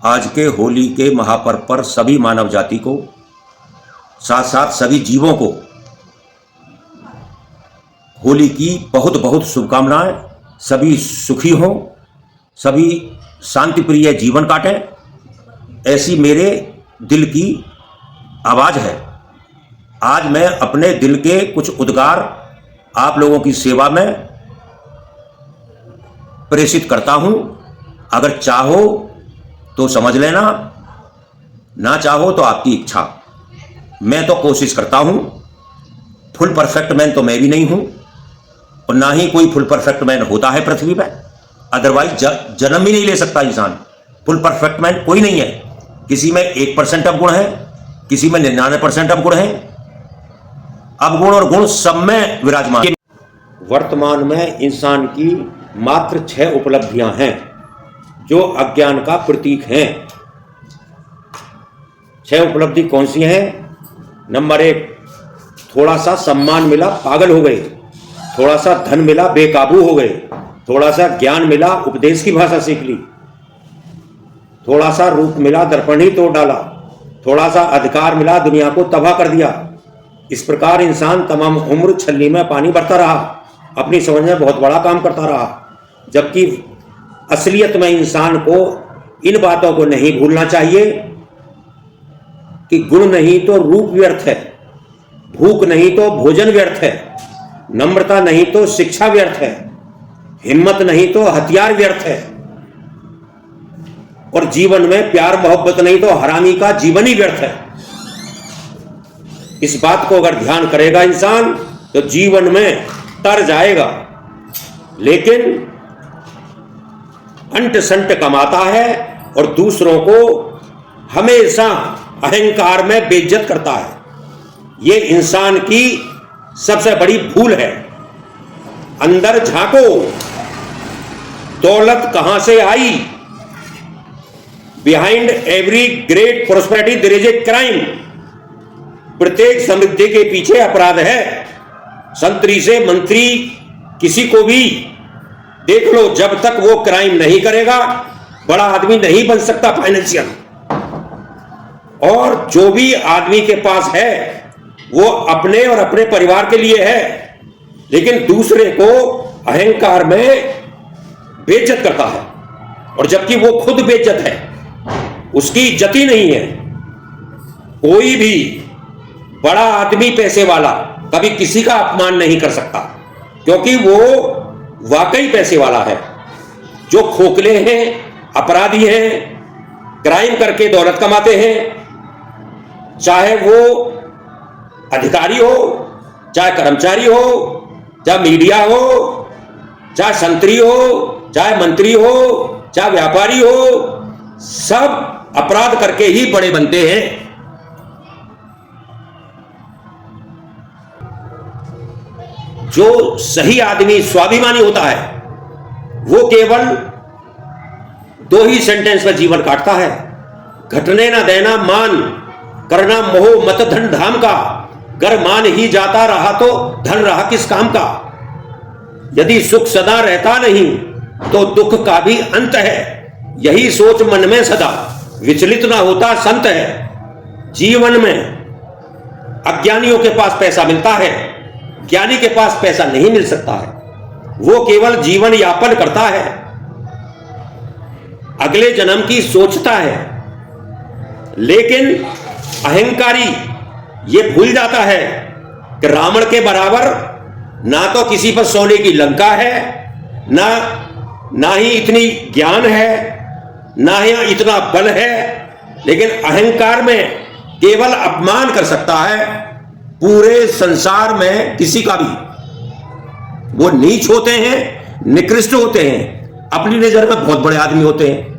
आज के होली के महापर्व पर सभी मानव जाति को, साथ साथ सभी जीवों को होली की बहुत बहुत शुभकामनाएं। सभी सुखी हों, सभी शांति प्रिय जीवन काटें, ऐसी मेरे दिल की आवाज़ है। आज मैं अपने दिल के कुछ उद्गार आप लोगों की सेवा में प्रेषित करता हूं। अगर चाहो तो समझ लेना, ना चाहो तो आपकी इच्छा। मैं तो कोशिश करता हूं, फुल परफेक्ट मैन तो मैं भी नहीं हूं और ना ही कोई फुल परफेक्ट मैन होता है पृथ्वी पर। अदरवाइज जन्म ही नहीं ले सकता इंसान। फुल परफेक्ट मैन कोई नहीं है। किसी में 1% अवगुण है, किसी में 99% अवगुण है। अवगुण और गुण सब में विराजमान। वर्तमान में इंसान की मात्र 6 उपलब्धियां हैं जो अज्ञान का प्रतीक हैं। 6 उपलब्धि कौन सी हैं? नंबर 1, थोड़ा सा सम्मान मिला पागल हो गए, थोड़ा सा धन मिला बेकाबू हो गए, थोड़ा सा ज्ञान मिला उपदेश की भाषा सीख ली, थोड़ा सा रूप मिला दर्पण ही तोड़ डाला, थोड़ा सा अधिकार मिला दुनिया को तबाह कर दिया। इस प्रकार इंसान तमाम उम्र छल्ली में पानी भरता रहा, अपनी समझ में बहुत बड़ा काम करता रहा, जबकि असलियत में इंसान को इन बातों को नहीं भूलना चाहिए कि गुण नहीं तो रूप व्यर्थ है, भूख नहीं तो भोजन व्यर्थ है, नम्रता नहीं तो शिक्षा व्यर्थ है, हिम्मत नहीं तो हथियार व्यर्थ है, और जीवन में प्यार मोहब्बत नहीं तो हरामी का जीवन ही व्यर्थ है। इस बात को अगर ध्यान करेगा इंसान तो जीवन में तर जाएगा। लेकिन अंट संट कमाता है और दूसरों को हमेशा अहंकार में बेइज्जत करता है। यह इंसान की सबसे बड़ी भूल है। अंदर झांको, दौलत कहां से आई? Behind every great prosperity there is a crime. प्रत्येक समृद्धि के पीछे अपराध है। संतरी से मंत्री किसी को भी देख लो, जब तक वो क्राइम नहीं करेगा बड़ा आदमी नहीं बन सकता फाइनेंशियल। और जो भी आदमी के पास है वो अपने और अपने परिवार के लिए है, लेकिन दूसरे को अहंकार में बेइज्जत करता है, और जबकि वो खुद बेइज्जत है, उसकी इज्जत ही नहीं है। कोई भी बड़ा आदमी पैसे वाला कभी किसी का अपमान नहीं कर सकता, क्योंकि वो वाकई पैसे वाला है। जो खोखले हैं, अपराधी हैं, क्राइम करके दौलत कमाते हैं, चाहे वो अधिकारी हो, चाहे कर्मचारी हो, चाहे मीडिया हो, चाहे संतरी हो, चाहे मंत्री हो, चाहे व्यापारी हो, सब अपराध करके ही बड़े बनते हैं। जो सही आदमी स्वाभिमानी होता है वो केवल 2 ही सेंटेंस में जीवन काटता है। घटने ना देना मान, करना मोह मत धन धाम का, गर मान ही जाता रहा तो धन रहा किस काम का। यदि सुख सदा रहता नहीं तो दुख का भी अंत है, यही सोच मन में सदा विचलित ना होता संत है। जीवन में अज्ञानियों के पास पैसा मिलता है, ज्ञानी के पास पैसा नहीं मिल सकता है। वो केवल जीवन यापन करता है, अगले जन्म की सोचता है, लेकिन अहंकारी ये भूल जाता है कि रावण के बराबर ना तो किसी पर सोने की लंका है, ना ही इतनी ज्ञान है, ना ही इतना बल है, लेकिन अहंकार में केवल अपमान कर सकता है पूरे संसार में किसी का भी। वो नीच होते हैं, निकृष्ट होते हैं, अपनी नजर में बहुत बड़े आदमी होते हैं।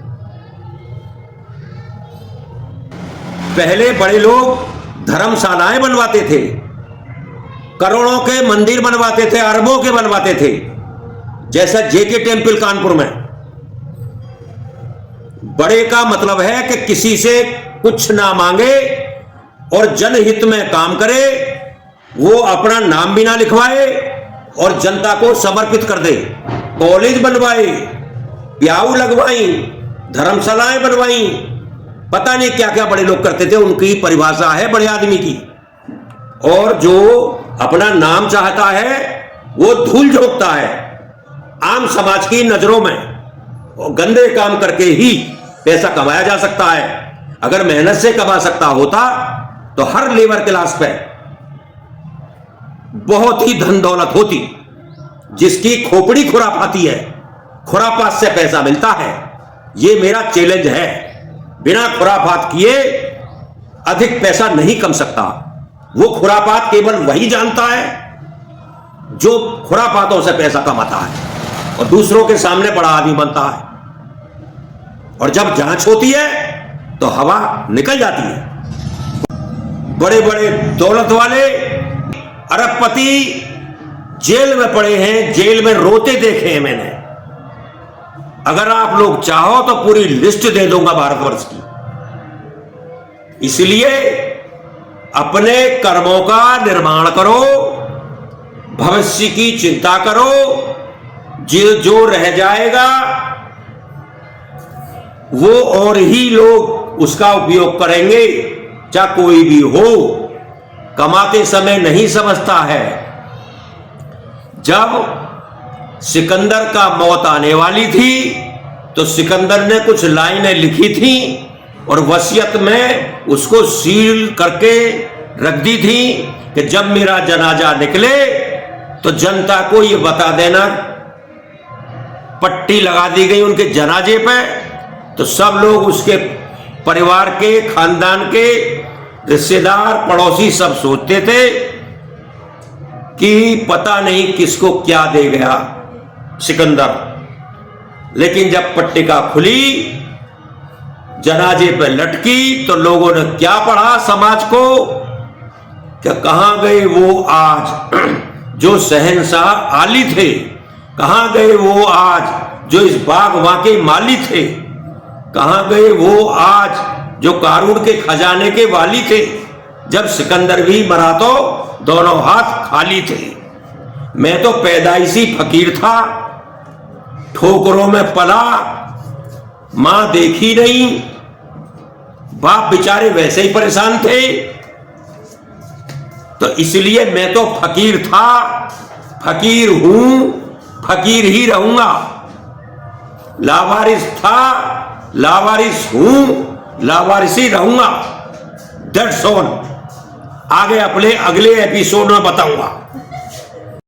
पहले बड़े लोग धर्मशालाएं बनवाते थे, करोड़ों के मंदिर बनवाते थे, अरबों के बनवाते थे, जैसा जेके टेम्पल कानपुर में। बड़े का मतलब है कि किसी से कुछ ना मांगे और जनहित में काम करे, वो अपना नाम भी ना लिखवाए और जनता को समर्पित कर दे। कॉलेज बनवाए, प्याऊ लगवाई, धर्मशालाएं बनवाई, पता नहीं क्या क्या बड़े लोग करते थे, उनकी परिभाषा है बड़े आदमी की। और जो अपना नाम चाहता है वो धूल झोंकता है आम समाज की नजरों में। और गंदे काम करके ही पैसा कमाया जा सकता है। अगर मेहनत से कमा सकता होता तो हर लेबर क्लास पे बहुत ही धन दौलत होती। जिसकी खोपड़ी खुरापाती है, खुरापात से पैसा मिलता है। ये मेरा चैलेंज है, बिना खुरापात किए अधिक पैसा नहीं कम सकता। वो खुरापात केवल वही जानता है जो खुरापातों से पैसा कमाता है और दूसरों के सामने बड़ा आदमी बनता है। और जब जांच होती है तो हवा निकल जाती है। बड़े बड़े दौलत वाले अरबपति जेल में पड़े हैं, जेल में रोते देखे हैं मैंने। अगर आप लोग चाहो तो पूरी लिस्ट दे दूंगा भारतवर्ष की। इसलिए अपने कर्मों का निर्माण करो, भविष्य की चिंता करो। जो रह जाएगा वो और ही लोग उसका उपयोग करेंगे, चाहे कोई भी हो। कमाते समय नहीं समझता है। जब सिकंदर का मौत आने वाली थी तो सिकंदर ने कुछ लाइनें लिखी थी और वसीयत में उसको सील करके रख दी थी कि जब मेरा जनाजा निकले तो जनता को ये बता देना। पट्टी लगा दी गई उनके जनाजे पे, तो सब लोग उसके परिवार के, खानदान के, रिश्तेदार, पड़ोसी सब सोचते थे कि पता नहीं किसको क्या दे गया सिकंदर। लेकिन जब पट्टिका खुली, जनाजे पे लटकी, तो लोगों ने क्या पढ़ा समाज को कि कहां गए वो आज जो शहंशाह आली थे, कहां गए वो आज जो इस बागवां के माली थे, कहां गए वो आज जो कारून के खजाने के वाली थे। जब सिकंदर भी मरा तो दोनों हाथ खाली थे। मैं तो पैदाइशी फकीर था, ठोकरों में पला, मां देखी नहीं, बाप बेचारे वैसे ही परेशान थे। तो इसलिए मैं तो फकीर था, फकीर हूं, फकीर ही रहूंगा। लावारिस था, लावारिस हूं, लावारिस ही रहूंगा। That's all. आगे अपने अगले एपिसोड में बताऊंगा।